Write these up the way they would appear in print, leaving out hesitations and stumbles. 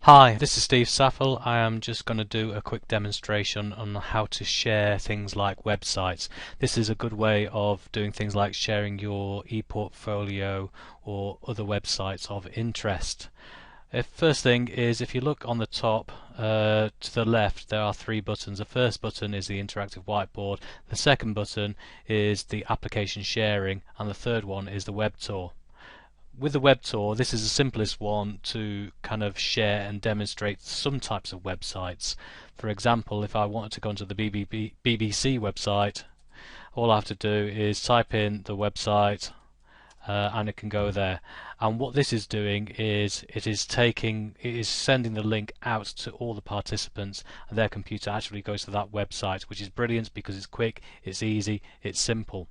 Hi, this is Steve Saffel. I am just going to do a quick demonstration on how to share things like websites. This is a good way of doing things like sharing your ePortfolio or other websites of interest. First thing is, if you look on the top to the left, there are three buttons. The first button is the interactive whiteboard, the second button is the application sharing, and the third one is the web tour. With the web tour, this is the simplest one to kind of share and demonstrate some types of websites. For example, if I wanted to go onto the BBC website, all I have to do is type in the website and it can go there. And what this is doing is it is sending the link out to all the participants, and their computer actually goes to that website, which is brilliant because it's quick, it's easy, it's simple.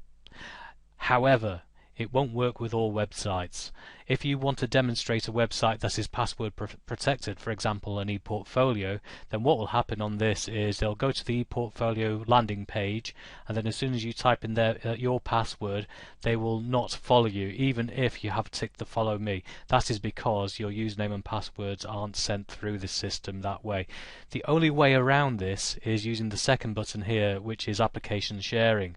However, it won't work with all websites. If you want to demonstrate a website that is password protected, for example an ePortfolio, then what will happen on this is they'll go to the ePortfolio landing page, and then as soon as you type in your password, they will not follow you, even if you have ticked the follow me. That is because your username and passwords aren't sent through the system that way. The only way around this is using the second button here, which is application sharing.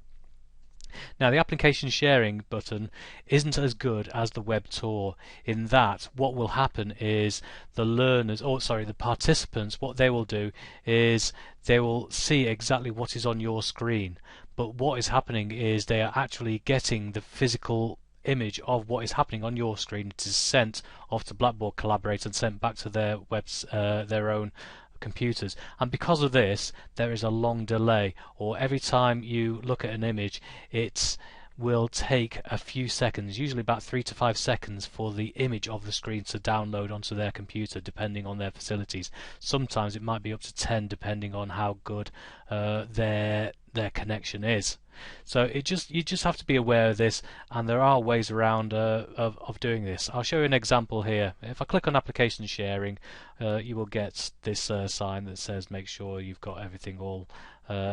Now, the application sharing button isn't as good as the web tour in that what will happen is the participants, what they will do is they will see exactly what is on your screen, but what is happening is they are actually getting the physical image of what is happening on your screen. It is sent off to Blackboard Collaborate and sent back to their own computers, and because of this there is a long delay, or every time you look at an image it will take a few seconds, usually about 3 to 5 seconds, for the image of the screen to download onto their computer, depending on their facilities. Sometimes it might be up to 10, depending on how good their connection is. So you just have to be aware of this, and there are ways around of doing this. I'll show you an example here. If I click on application sharing, you will get this sign that says make sure you've got everything all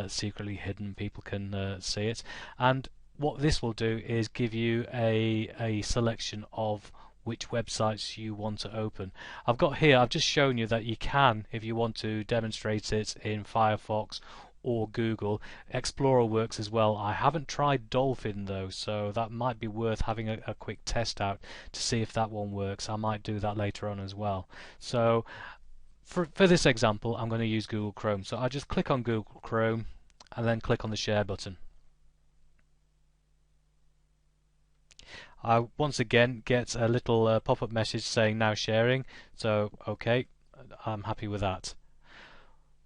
secretly hidden, people can see it. And what this will do is give you a selection of which websites you want to open. I've just shown you that you can, if you want to demonstrate it in Firefox or Google. Explorer works as well. I haven't tried Dolphin though, so that might be worth having a quick test out to see if that one works. I might do that later on as well. So for this example I'm going to use Google Chrome, so I just click on Google Chrome and then click on the share button. I once again get a little pop-up message saying now sharing, so okay, I'm happy with that.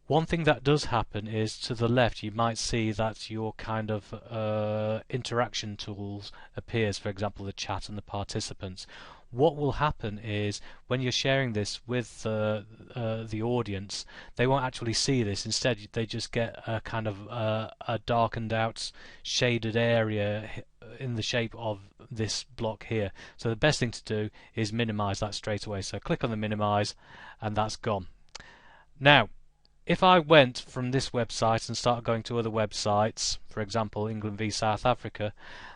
One thing that does happen is to the left you might see that your kind of interaction tools appears, for example the chat and the participants. What will happen is when you're sharing this with the audience, they won't actually see this. Instead they just get a kind of a darkened out shaded area in the shape of this block here. So the best thing to do is minimize that straight away. So click on the minimize and that's gone. Now if I went from this website and started going to other websites, for example England v South Africa,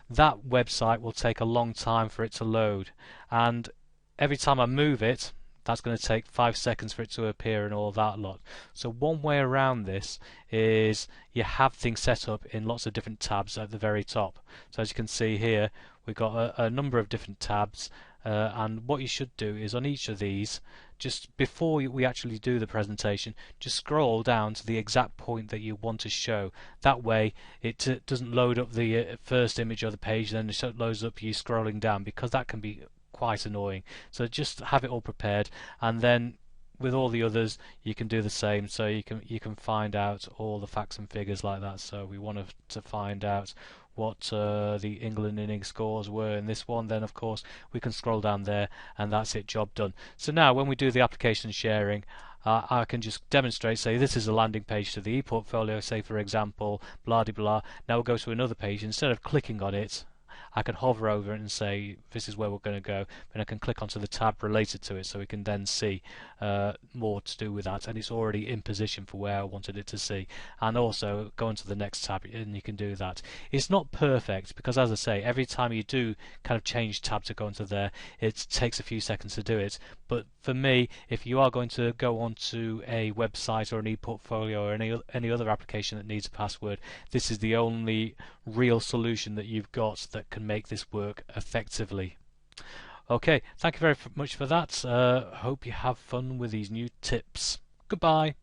that website will take a long time for it to load, and every time I move it that's going to take 5 seconds for it to appear and all that lot. So one way around this is you have things set up in lots of different tabs at the very top. So as you can see here we've got a number of different tabs, and what you should do is on each of these, just before we actually do the presentation, just scroll down to the exact point that you want to show. That way it doesn't load up the first image of the page, then it loads up you scrolling down, because that can be quite annoying. So just have it all prepared, and then with all the others you can do the same, so you can find out all the facts and figures like that. So we want to find out what the England innings scores were in this one, then of course we can scroll down there and that's it, job done. So now when we do the application sharing, I can just demonstrate, say this is a landing page to the ePortfolio, say for example blah de blah. Now we'll go to another page. Instead of clicking on it I can hover over it and say this is where we're going to go, and I can click onto the tab related to it so we can then see more to do with that, and it's already in position for where I wanted it to see. And also go into the next tab and you can do that. It's not perfect because, as I say, every time you do kind of change tab to go into there, it takes a few seconds to do it. But for me, if you are going to go onto a website or an e-portfolio or any other application that needs a password, this is the only real solution that you've got that can make this work effectively. Okay, thank you very much for that. Hope you have fun with these new tips. Goodbye.